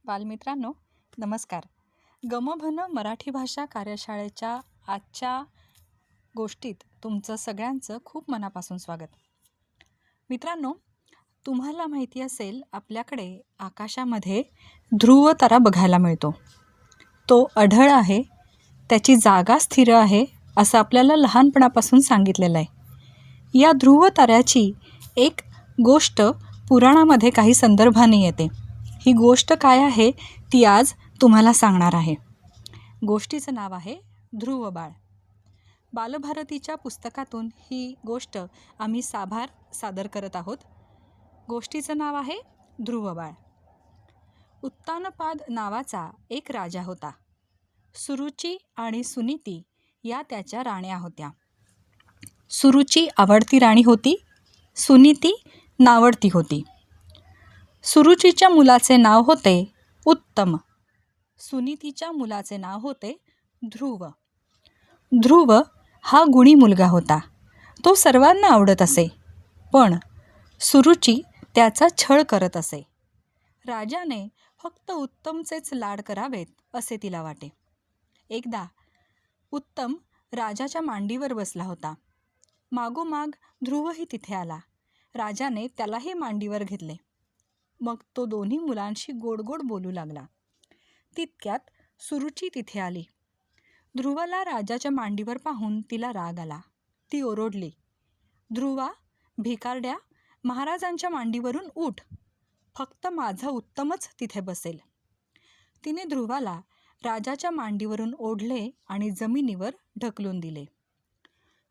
बालमित्रांनो, नमस्कार. गमभन मराठी भाषा कार्यशाळेच्या आजच्या गोष्टीत तुमचं सगळ्यांचं खूप मनापासून स्वागत. मित्रांनो, तुम्हाला माहिती असेल आपल्याकडे आकाशामध्ये ध्रुव तारा बघायला मिळतो. तो अढळ आहे, त्याची जागा स्थिर आहे असं आपल्याला लहानपणापासून सांगितलेलं आहे. या ध्रुव ताऱ्याची एक गोष्ट पुराणामध्ये काही संदर्भाने येते. ही गोष्ट काय आहे ती आज तुम्हाला सांगणार आहे. गोष्टीचं नाव आहे ध्रुव बाळ. बालभारतीच्या पुस्तकातून ही गोष्ट आम्ही सादर करत आहोत. गोष्टीचं नाव आहे ध्रुव बाळ. उत्तानपाद नावाचा एक राजा होता. सुरुची आणि सुनीती या त्याच्या राण्या होत्या. सुरुची आवडती राणी होती, सुनीती नावडती होती. सुरुचीच्या मुलाचे नाव होते उत्तम, सुनीतीच्या मुलाचे नाव होते ध्रुव. ध्रुव हा गुणी मुलगा होता. तो सर्वांना आवडत असे, पण सुरुची त्याचा छळ करत असे. राजाने फक्त उत्तमचेच लाड करावेत असे तिला वाटे. एकदा उत्तम राजाच्या मांडीवर बसला होता. मागोमाग ध्रुवही तिथे आला. राजाने त्यालाही मांडीवर घेतले. मग तो दोन्ही मुलांशी गोड गोड बोलू लागला. तितक्यात सुरुची तिथे आली. ध्रुवाला राजाच्या मांडीवर पाहून तिला राग आला. ती ओरडली, ध्रुवा, भिकारड्या, महाराजांच्या मांडीवरून उठ, फक्त माझा उत्तमच तिथे बसेल. तिने ध्रुवाला राजाच्या मांडीवरून ओढले आणि जमिनीवर ढकलून दिले.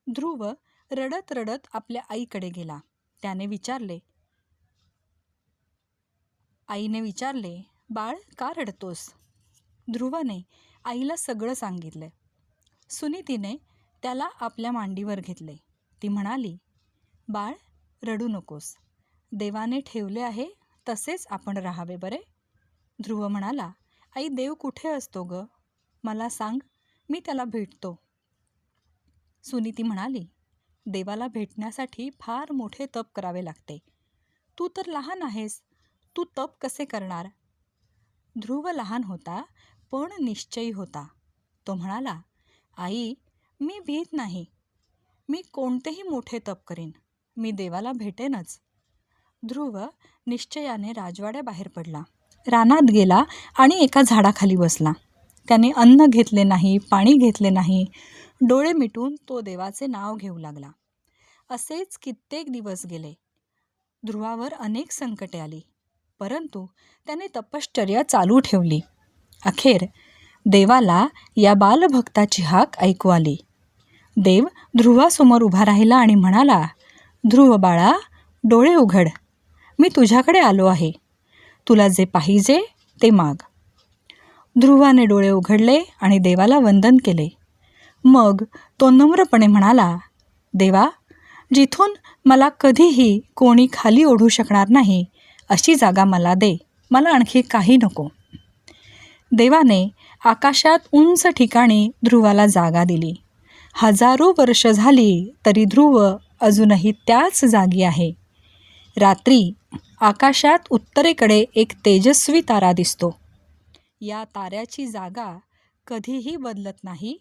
ध्रुव रडत रडत आपल्या आईकडे गेला. आईने विचारले, बाळ, का रडतोस? ध्रुवाने आईला सगळं सांगितलं. सुनीतीने त्याला आपल्या मांडीवर घेतले. ती म्हणाली, बाळ, रडू नकोस. देवाने ठेवले आहे तसेच आपण राहावे बरे. ध्रुव म्हणाला, आई, देव कुठे असतो ग? मला सांग, मी त्याला भेटतो. सुनीती म्हणाली, देवाला भेटण्यासाठी फार मोठे तप करावे लागते. तू तर लहान आहेस, तू तप कसे करणार? ध्रुव लहान होता पण निश्चयी होता. तो म्हणाला, आई, मी भीत नाही. मी कोणतेही मोठे तप करीन. मी देवाला भेटेनच. ध्रुव निश्चयाने राजवाड्याबाहेर पडला. रानात गेला आणि एका झाडाखाली बसला. त्याने अन्न घेतले नाही, पाणी घेतले नाही. डोळे मिटून तो देवाचे नाव घेऊ लागला. असेच कित्येक दिवस गेले. ध्रुवावर अनेक संकटे आली, परंतु त्याने तपश्चर्या चालू ठेवली. अखेर देवाला या बालभक्ताची हाक ऐकू आली. देव ध्रुवासमोर उभा राहिला आणि म्हणाला, ध्रुव बाळा, डोळे उघड. मी तुझ्याकडे आलो आहे. तुला जे पाहिजे ते माग. ध्रुवाने डोळे उघडले आणि देवाला वंदन केले. मग तो नम्रपणे म्हणाला, देवा, जिथून मला कधीही कोणी खाली ओढू शकणार नाही अशी जागा मला दे. मला आणखी काही नको. देवाने आकाशात उंच ठिकाणी ध्रुवाला जागा दिली. हजारो वर्ष झाली तरी ध्रुव अजूनही त्याच जागी आहे. रात्री आकाशात उत्तरेकडे एक तेजस्वी तारा दिसतो. या ताऱ्याची जागा कधीही बदलत नाही.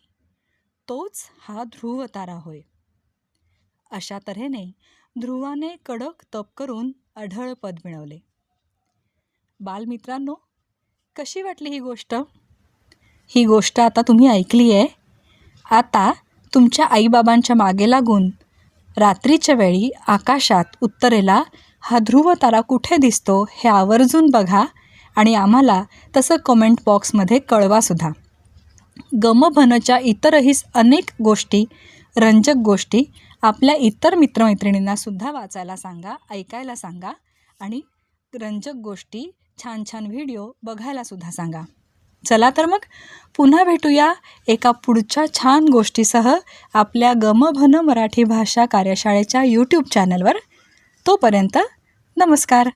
तोच हा ध्रुव तारा होय. अशा तऱ्हेने ध्रुवाने कडक तप करून अढळ पद मिळवले. बालमित्रांनो, कशी वाटली ही गोष्ट? ही गोष्ट आता तुम्ही ऐकली आहे. आता तुमच्या आईबाबांच्या मागे लागून रात्रीच्या वेळी आकाशात उत्तरेला हा ध्रुव तारा कुठे दिसतो हे आवर्जून बघा आणि आम्हाला तसं कमेंट बॉक्समध्ये कळवासुद्धा. गमभनच्या इतरही अनेक गोष्टी, रंजक गोष्टी आपल्या इतर मित्रमैत्रिणींनासुद्धा वाचायला सांगा, ऐकायला सांगा आणि रंजक गोष्टी, छान छान व्हिडिओ बघायलासुद्धा सांगा. चला तर मग पुन्हा भेटूया एका पुढच्या छान गोष्टीसह आपल्या गमभन मराठी भाषा कार्यशाळेच्या यूट्यूब चॅनलवर. तोपर्यंत नमस्कार.